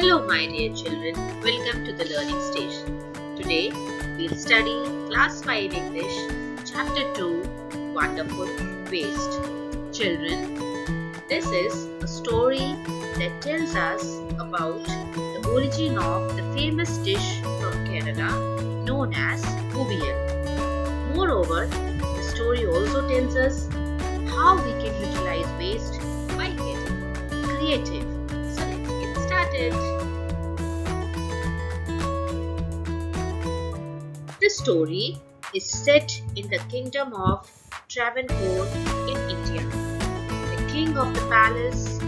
Hello, my dear children. Welcome to the learning station. Today, we'll study Class 5 English, Chapter 2, Wonderful Waste. Children, this is a story that tells us about the origin of the famous dish from Kerala known as Uviyal. Moreover, the story also tells us how we can utilize waste by getting creative. So let's get started. The story is set in the kingdom of Travancore in India. The king of the palace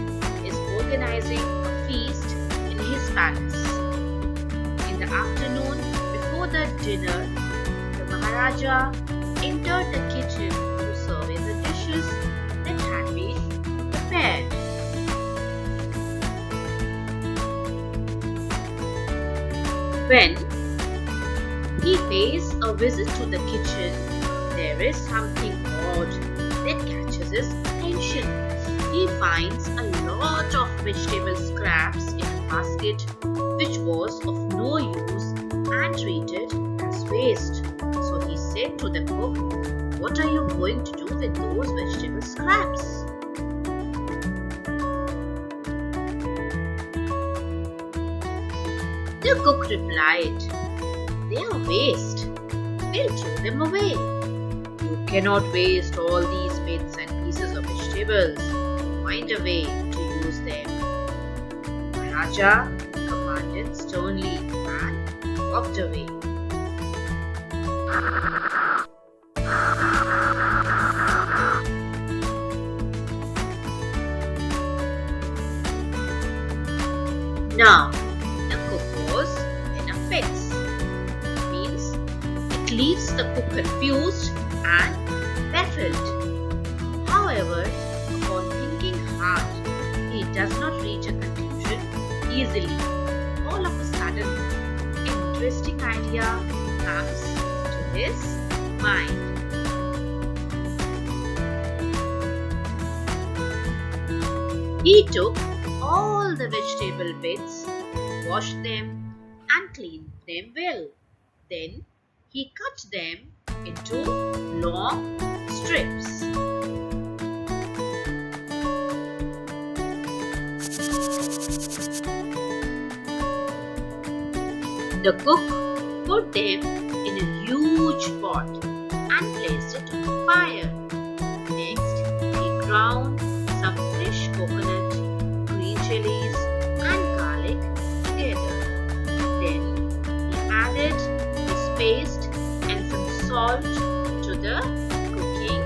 is organizing a feast in his palace. In the afternoon, before the dinner, the Maharaja entered the kitchen to survey the dishes that had been prepared. When he pays a visit to the kitchen, there is something odd that catches his attention. He finds a lot of vegetable scraps in a basket which was of no use and treated as waste. So he said to the cook, "What are you going to do with those vegetable scraps?" The cook replied, "They are waste. We'll throw them away." "You cannot waste all these bits and pieces of vegetables. Find a way to use them." Maharaja commanded sternly and walked away. Now, the cook was in a fix. Means it leaves the cook confused and baffled. However, upon thinking hard, he does not reach a conclusion easily. All of a sudden, an interesting idea comes to his mind. He took all the vegetable bits, washed them and cleaned them well. Then he cut them into long strips. The cook put them in a huge pot and placed it on the fire. Next, he ground some fresh coconut, green chilies and garlic together. Then he added this paste and some salt to the cooking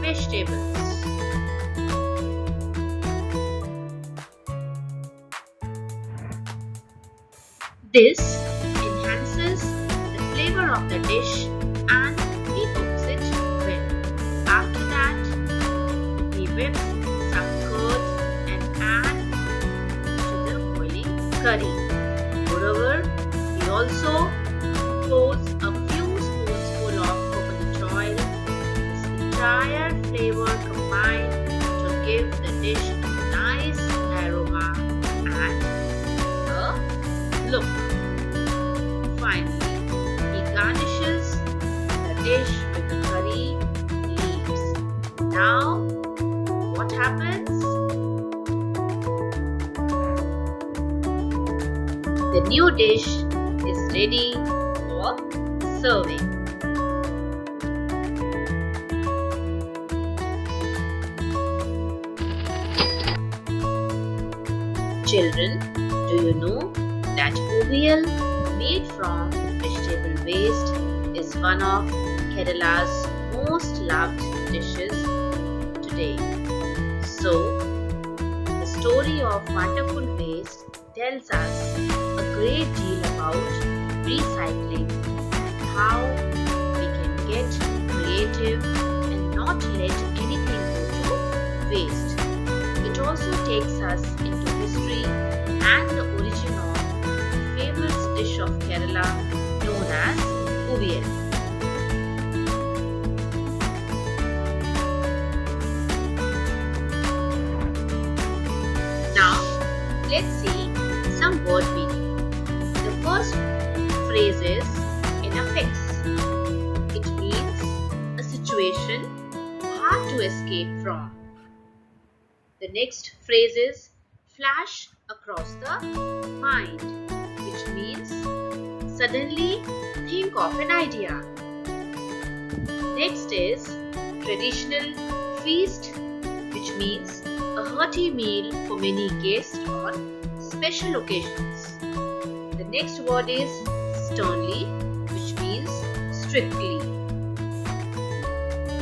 vegetables. This enhances the flavor of the dish and he cooks it well. After that, he whips some curd and adds to the boiling curry. Moreover, he also pours a few spoonfuls of coconut oil. This entire flavor combined to give the dish a nice aroma and a look. Finally, he garnishes the dish with the curry leaves. Now, what happens? The new dish is ready for serving. Children, do you know that Uviyal made from vegetable waste is one of Kerala's most loved dishes today? So, the story of Wonderful Waste tells us a great deal about recycling and how we can get creative and not let anything go to waste. It also takes us into history and the origin of the famous dish of Kerala known as Uviyal. Now, let's see some word meaning. The first phrase is in a fix. It means a situation hard to escape from. The next phrase is flash across the mind, which means suddenly think of an idea. Next is traditional feast, which means a hearty meal for many guests on special occasions. The next word is sternly, which means strictly.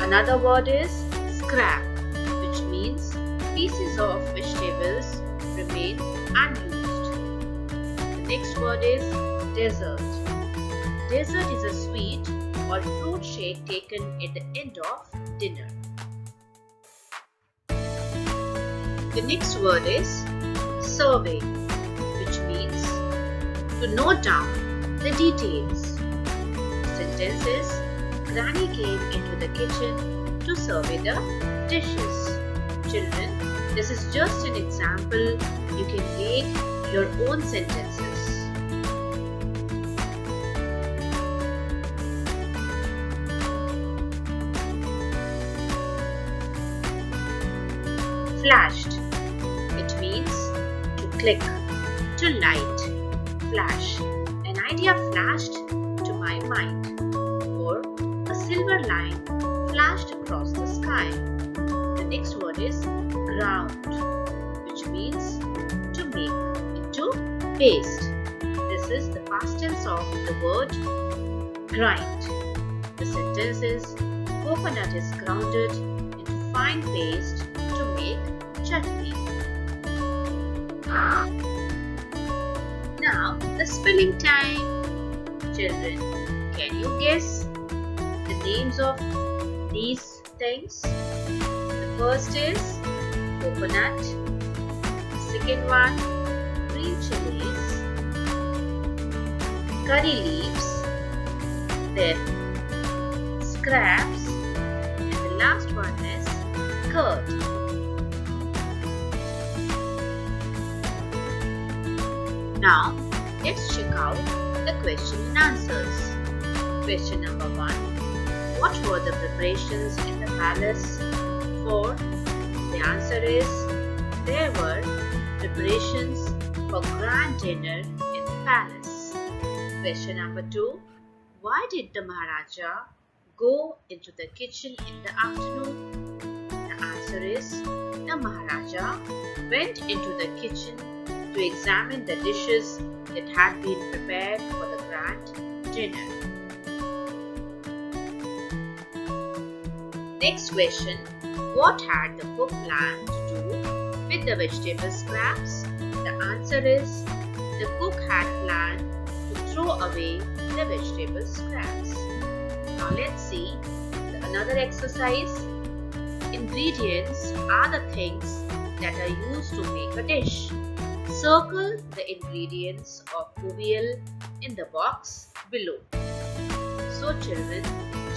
Another word is scrap, which means pieces of vegetables remain unused. The next word is dessert. Dessert is a sweet or fruit shake taken at the end of dinner. The next word is survey, which means to note down the details. Sentence is Granny came into the kitchen to survey the dishes. Children, this is just an example. You can make your own sentences. Flashed. It means to click, to light. Flash. An idea flashed to my mind. Or a silver line flashed across the sky. The next word is ground, which means to make into paste. This is the past tense of the word grind. The sentence is coconut is grounded into fine paste to make chutney. Now the spelling time. Children, can you guess the names of these things? The first is coconut. The second one, green chilies, curry leaves, then scraps, and the last one is curd. Now, let's check out the question and answers. Question number 1. What were the preparations in the palace for? The answer is there were preparations for grand dinner in the palace. Question number 2. Why did the Maharaja go into the kitchen in the afternoon? The answer is the Maharaja went into the kitchen to examine the dishes that had been prepared for the grand dinner. Next question. What had the cook planned to do with the vegetable scraps? The answer is the cook had planned to throw away the vegetable scraps. Now let's see another exercise. Ingredients are the things that are used to make a dish. Circle the ingredients of OVL in the box below. So children,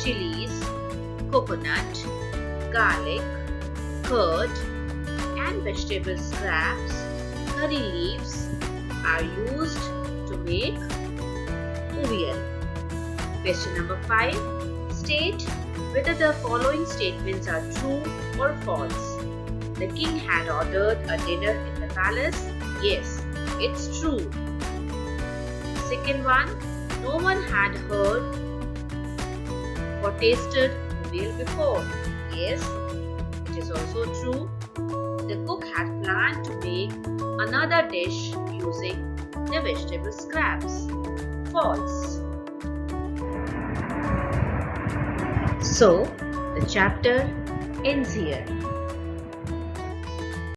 chilies, coconut, garlic, curd and vegetable scraps, curry leaves are used to make OVL. Question number 5. State whether the following statements are true or false. The king had ordered a dinner in the palace. Yes, it's true. Second one, no one had heard or tasted OVL before. Yes, it is also true. The cook had planned to make another dish using the vegetable scraps. False. So, the chapter ends here.